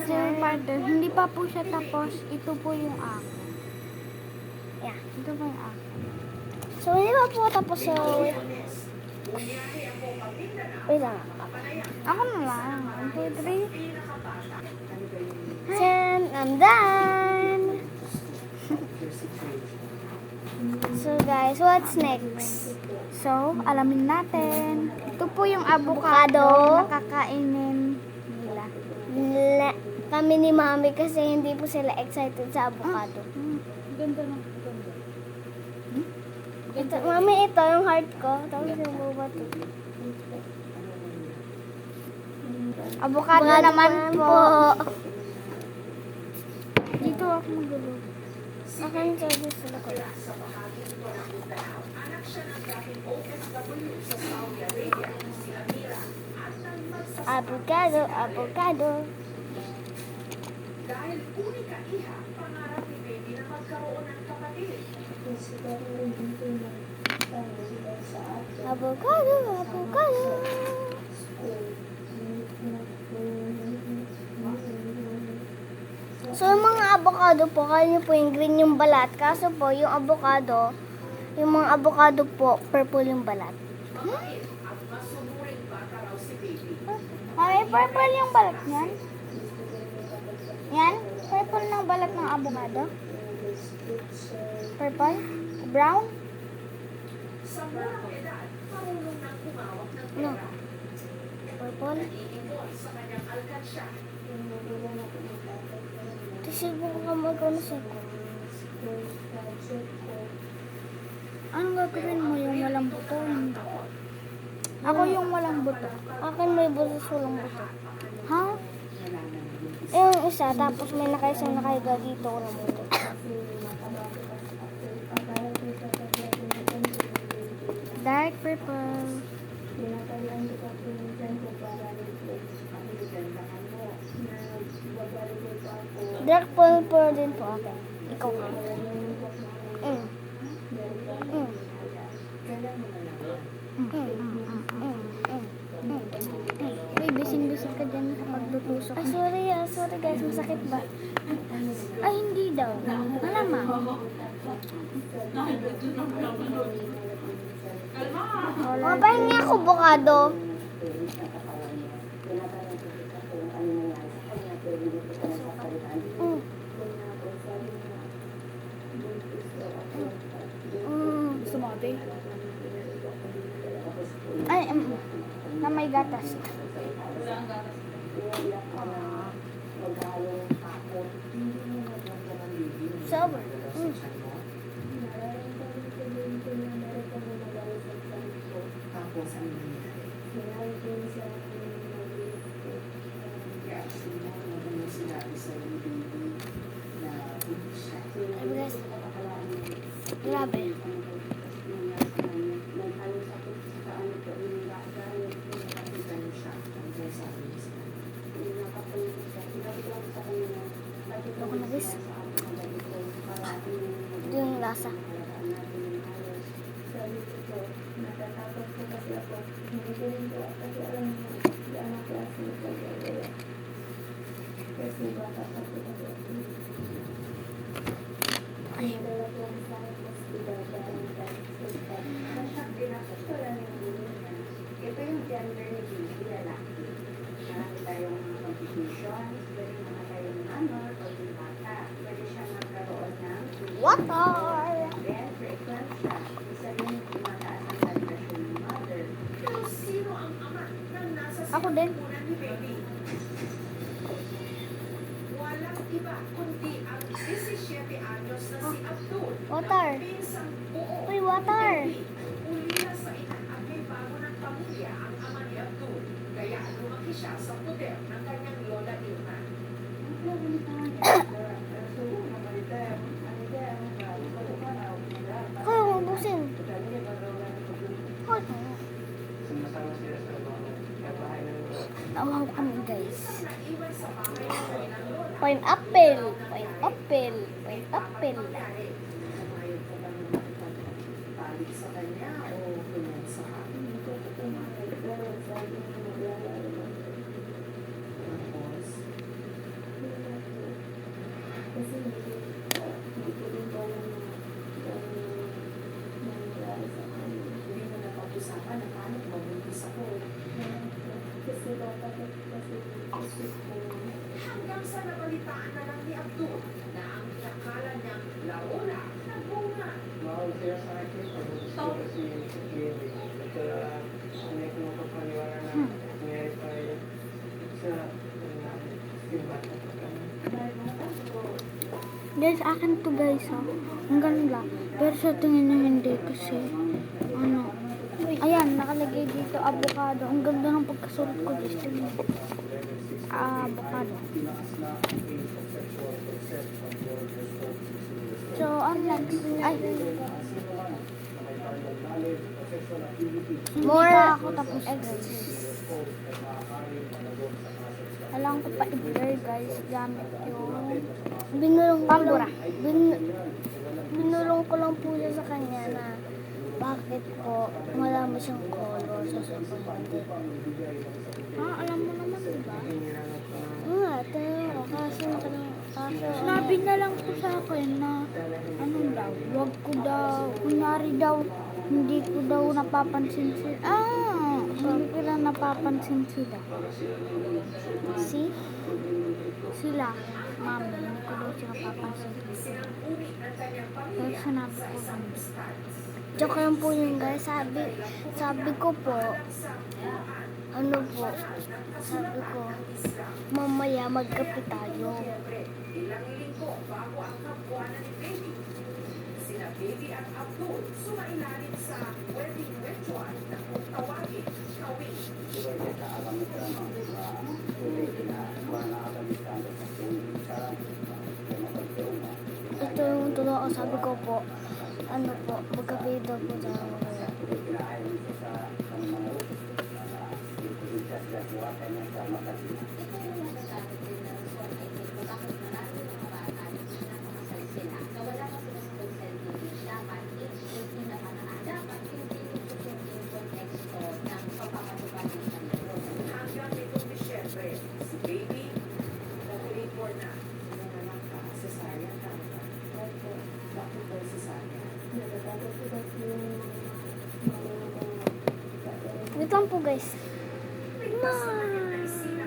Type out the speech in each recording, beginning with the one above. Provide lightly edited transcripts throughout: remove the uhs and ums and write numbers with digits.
little partner. Hindi pa po siya tapos. Ito po yung ako. Yeah. Ito po yung ako. So, hindi pa po tapos. So, wait lang. Ako na lang. 1, 2, 3. Then, I'm done. So, guys, what's next? So, alamin natin. Ito po yung Avocado. avocado na kakainin nila. Kami ni Mami kasi hindi po sila excited sa avocado. Ganda ng ganda. Ito, Mami, ito yung heart ko. Tapos yung buba to. Avocado Avocado naman po. Dito ako magulo. Akan sa gusto ko. Avocado, avocado. Dahil unika iha, pangarap ni baby na magkaroon ng kapatid. Avocado, avocado. So, yung mga avocado po, kaya nyo po yung green yung balat. Kaso po, yung avocado, yung mga avocado po, purple yung balat. Mabait at masunuring bata raw si baby. Mami, purple yung balat niyan. Yan? Purple ng balat ng avocado? Purple? Brown? Sa murang edad, marunong nang kumawak ng No. pera. Purple? Nag-iipon sa kanyang alkansya. Tisibo ko ka mag-ano sa ko. Anong gagawin mo? Yung walang buto? Hindi. Ako yung walang buto. Akin may butos walang buto. Ha? Yung isa, tapos may nakaisang nakahiga dito walang buto. Dark purple. Dark purple din po akin. Ikaw ka. Mm. Mm. Uy, bising-bising ka dyan sa pagtutusok. Sorry guys, masakit ba? Ay, hindi daw. Malamang. Mapahingi ako bukado. Mm. Gusto mo, ate? Ay, na may gatas. Sober. Tapos ang nangyari. Kaya sinabi sa baby na hindi siya. Ay, guys. Grabe. Ako na guys. Ito yung lasa. Ay. Ito yung gender ni baby, lalaki. Marami tayong mga competitions, pwede mga tayong honor o yung bata. Pwede siya magkaroon ng Water! then frequent siya. Isa rin tumataas ang vibration ng mother. Pero sino ang ama na nasa Ako din. sinapunan ni baby? Walang iba kundi ang 17 anyos na si Abdul. Water. Pinsang buo. Uy, water. Ulila sa ina at may bago ng pamilya ang ama ni Abdul. Kaya lumaki siya sa poder ng kanyang lola Irma. Kaya ubusin. Hot. Nawaw kami, guys. Naiwan sa bahay ng kanilang lola. Pineapple. Pineapple. Pineapple. Balik sa kanya o pinansa ka. Tapos, Hanggang sa nabalitaan na lang ni Abdul na ang inakala niyang laro na nagbunga. Bawal siya sa akin pag gusto kasi si Jerry. At hindi ko mapapaniwala na nangyari tayo sa simbat na pagkakas. Guys, akin to guys, ha. Ang ganda. Pero sa tingin niya hindi kasi, ano, ayan, nakalagay dito, avocado. Ang ganda ng pagkasulat ko, guys. Tingnan. Avocado. So, ang next, ay, More hindi pa ako tapos, guys. exercise. Alam ko pa i-blur, guys, gamit yung Binulong ko Pambura. lang, binulong ko lang po siya sa kanya na bakit po wala mo siyang color sa super. alam mo naman, diba? Nga, tanong ko, kaso Sinabi na lang po sa akin na, ano daw, wag ko daw, kunyari daw, hindi ko daw napapansin sila. Hindi ko lang napapansin sila. see? Sila, mami, hindi ko daw sila napapansin. Pero sinabi ko lang. Joke lang po yun guys, sabi ko po, ano po, sabi ko, mamaya magkape tayo. Ilang linggo bago ang kabuanan ni Baby. Sina Baby at Abdul sumailalim sa wedding ritual na kung tawagin kawin. Ito yung totoo, sabi ko po, ano po, magkape daw po tayo. Hanggang nitong Disyembre, si Baby, nag-report na. Cesarean ka ba? Bakit daw cesarean? Wait lang po guys. Silang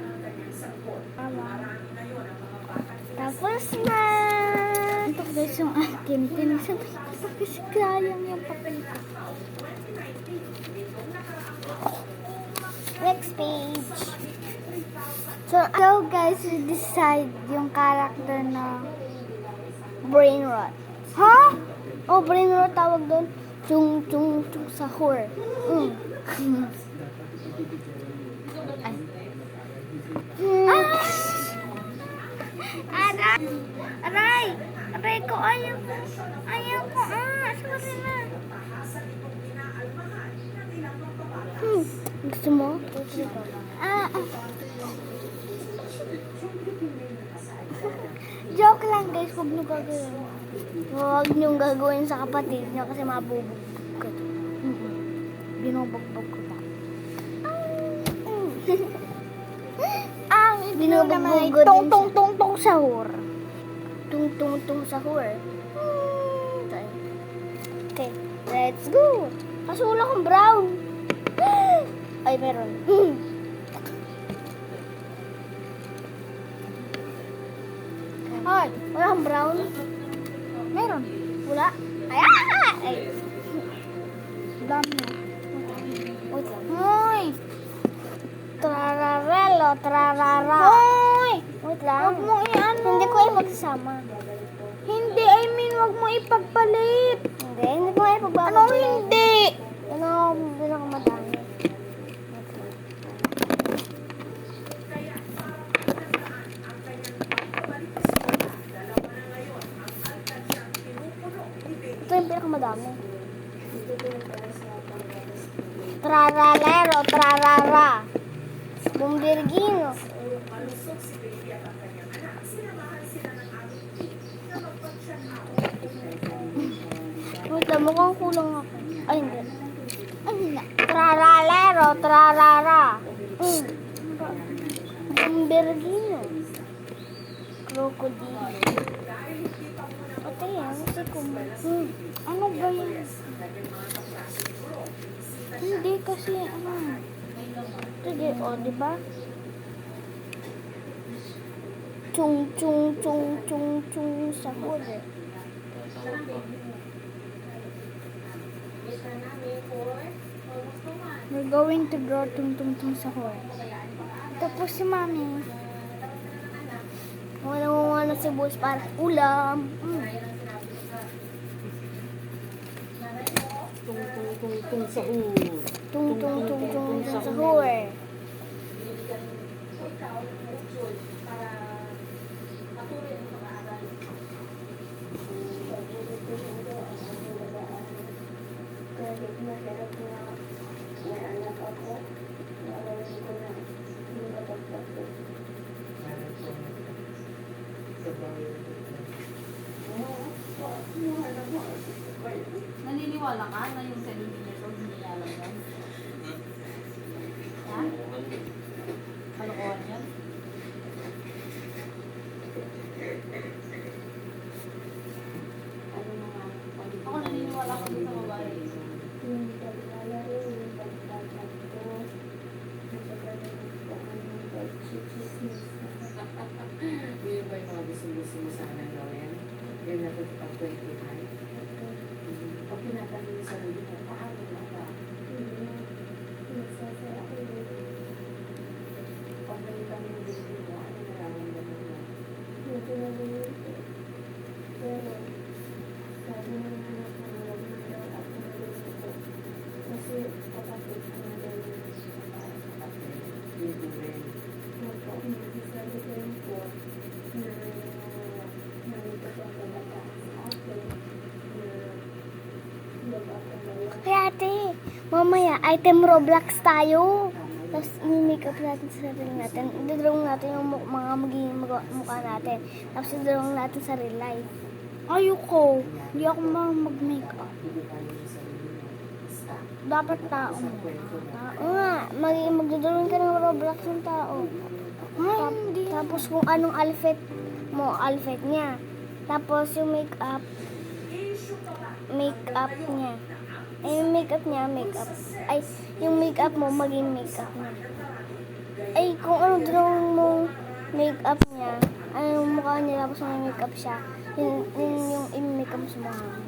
ang kanyang sagot. Marami ngayon ang mga bata Tapos na! Ito guys yung akin, pinagsabi ko pa kasi kayang yung papel ko. Next page. So guys, we decide yung character na, Brain rot. ha? Oh, brain rot tawag doon. Chung chung chung sahur. Aray! Aray! Aray ko, ayaw ko. Ayaw ko, sorry na. Gusto mo? Joke lang guys, huwag nyo gagawin. Huwag niyong gagawin sa kapatid niya kasi mabubog ka. Binubugbog ko pa. Ang Binubugbog naman ay ko din tong tong tong tong sahur. Tung tung tung sahur. Okay, let's go. Kaso wala akong brown. Ay, meron. Hoy, Wala akong brown. meron. Wala. Ay. Dami. Wait lang. Hoy! Trararelo, trarara. Hoy! Wait lang. Huwag mo i-ano. Hindi ko yung magsasama. Hindi, I mean, huwag mo ipagpalit. Hindi ko yung pagbabalik. Ano hindi? Hindi na ako madami. Ito yung pinakamadami. Traralero, trarara. Bumbirgino. Wait lang, mukhang kulang ako. Ay, hindi. Ano na? Traralero, trarara. Bumbirgino. Krokodilo. Ate, kasi Ano ba yun? Hindi kasi, ano. Sige, o, di ba? Chung, chung, chung, chung, chung sa huli. We're going to draw tung tung tung sa horse. Tapos si mami. Wala si boss para ulam. Tung sa u. Tung, tung, tung, tung, sa huli. Meron po sa bahay. Naniniwala ka na yung 17 years old hindi niya alam yan? Ha? Kalokohan yan? Ako naniniwala ko dun sa babae. Yun ba yung mga gusto mo sana gawin? Yung nakapag-25? Pag tinatanong yung sarili mo, paano na ba? Pag nakita mo yung gusto mo, ano nararamdaman mo? Yun din rin. Hey ate, mamaya item Roblox tayo. Tapos i-makeup natin sa sarili natin. I-draw natin yung mga magiging mukha natin. Tapos i-draw natin sa real life. Ayoko. Hindi ako mag-makeup. Dapat tao mo. Oo nga, magdodrawing ka ng Roblox ng tao. Hindi. Tapos kung anong outfit mo, outfit niya. Tapos yung makeup niya. Ay, yung makeup niya, makeup. Ay, yung makeup mo, maging makeup niya. Ay, kung anong drawing mo, makeup niya, ay yung mukha niya, tapos may makeup siya, yun yung i-makeup mo sa mukha mo.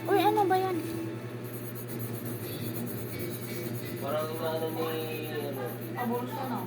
Uy, ano ba yan? Parang inaano ni, ano, Abortion, no?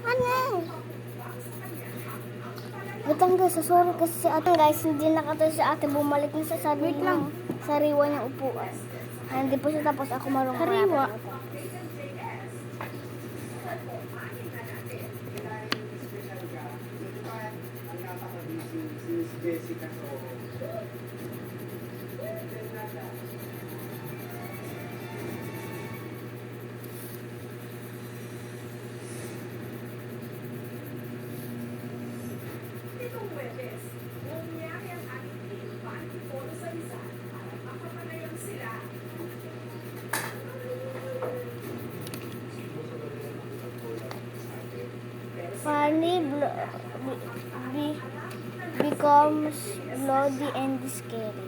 Ano? Butang guys, sorry kasi si ate guys, hindi nakatayo si ate, bumalik na sa sarili Wait lang. sariwa niyang upuan. Hindi po siya tapos ako marunong Sariwa? Si Miss Jessica Soho. Nitong Huwebes, bumiyari ang ating team Pantipolo sa Rizal para mapapanayan sila. Funny becomes bloody and scary.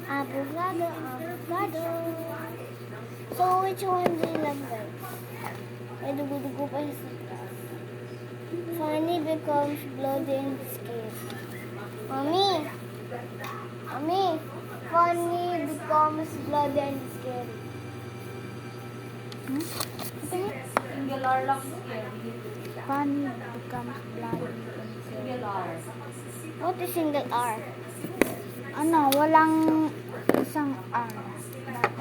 Avocado, avocado. So, which one do you love, guys? May dugo-dugo pa sa taas. Funny becomes bloody and scary. Mommy! Mommy! Funny becomes bloody and scary. Singular lang scary. Funny becomes bloody and scary. Singular. What is single R? Ano, walang isang R.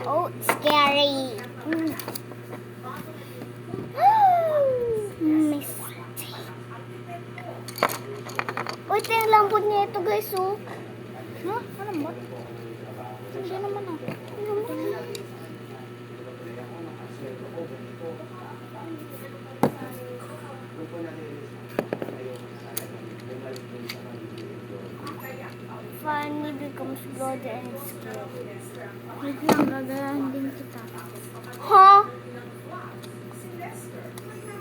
Oh, scary. Mistake. Uy, ito yung lambot niya ito, guys, oh. Ha? Ano ba? Hindi naman ah. Funny becomes bloody and scary. Wait lang, gagayahin din kita. Ha?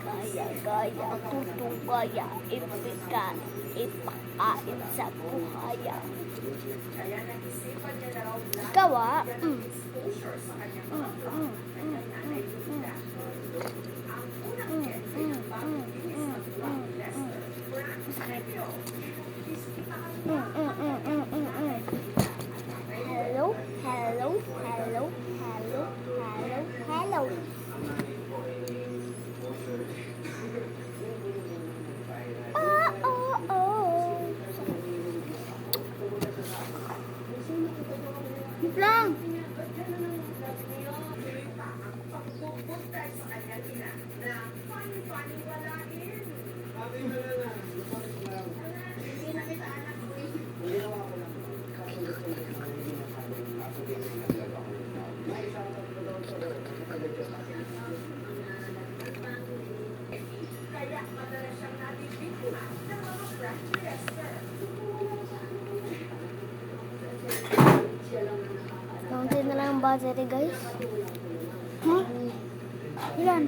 Gaya-gaya, tutugaya, ipikan, ipakain sa buhaya. Ikaw ah? Hello, hello, hello, hello, hello, hello. Oh. Wait lang. Naunti na lang ang battery, guys. Ha? Ilan?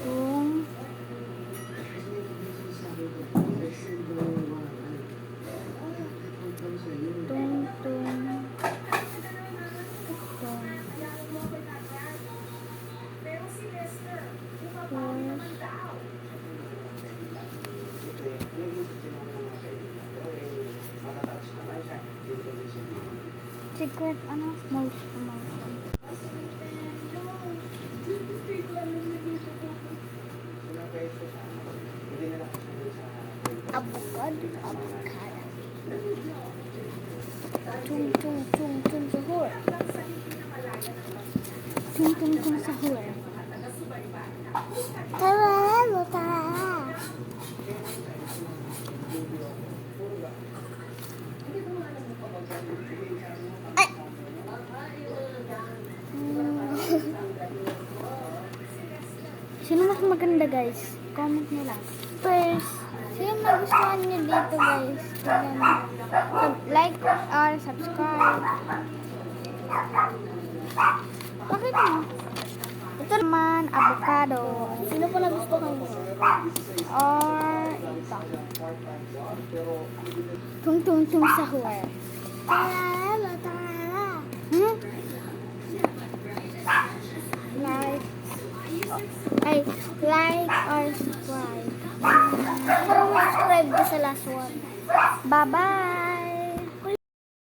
Tung. Tung, tung. Tung. Secret, ano? Mouse. Avocado. Tung sahur. Tung sahur. Tara. Ay! Sino mas maganda, guys? Comment nyo lang. First, Sino nagustuhan nyo dito, guys? Tingnan nyo. Like or subscribe. Bakit mo? Ito naman, avocado. sino pa nagustuhan mo? Or ito. Tung sahur. Tara. Hmm? Like or subscribe. Parang subscribe ka sa last one. Bye-bye!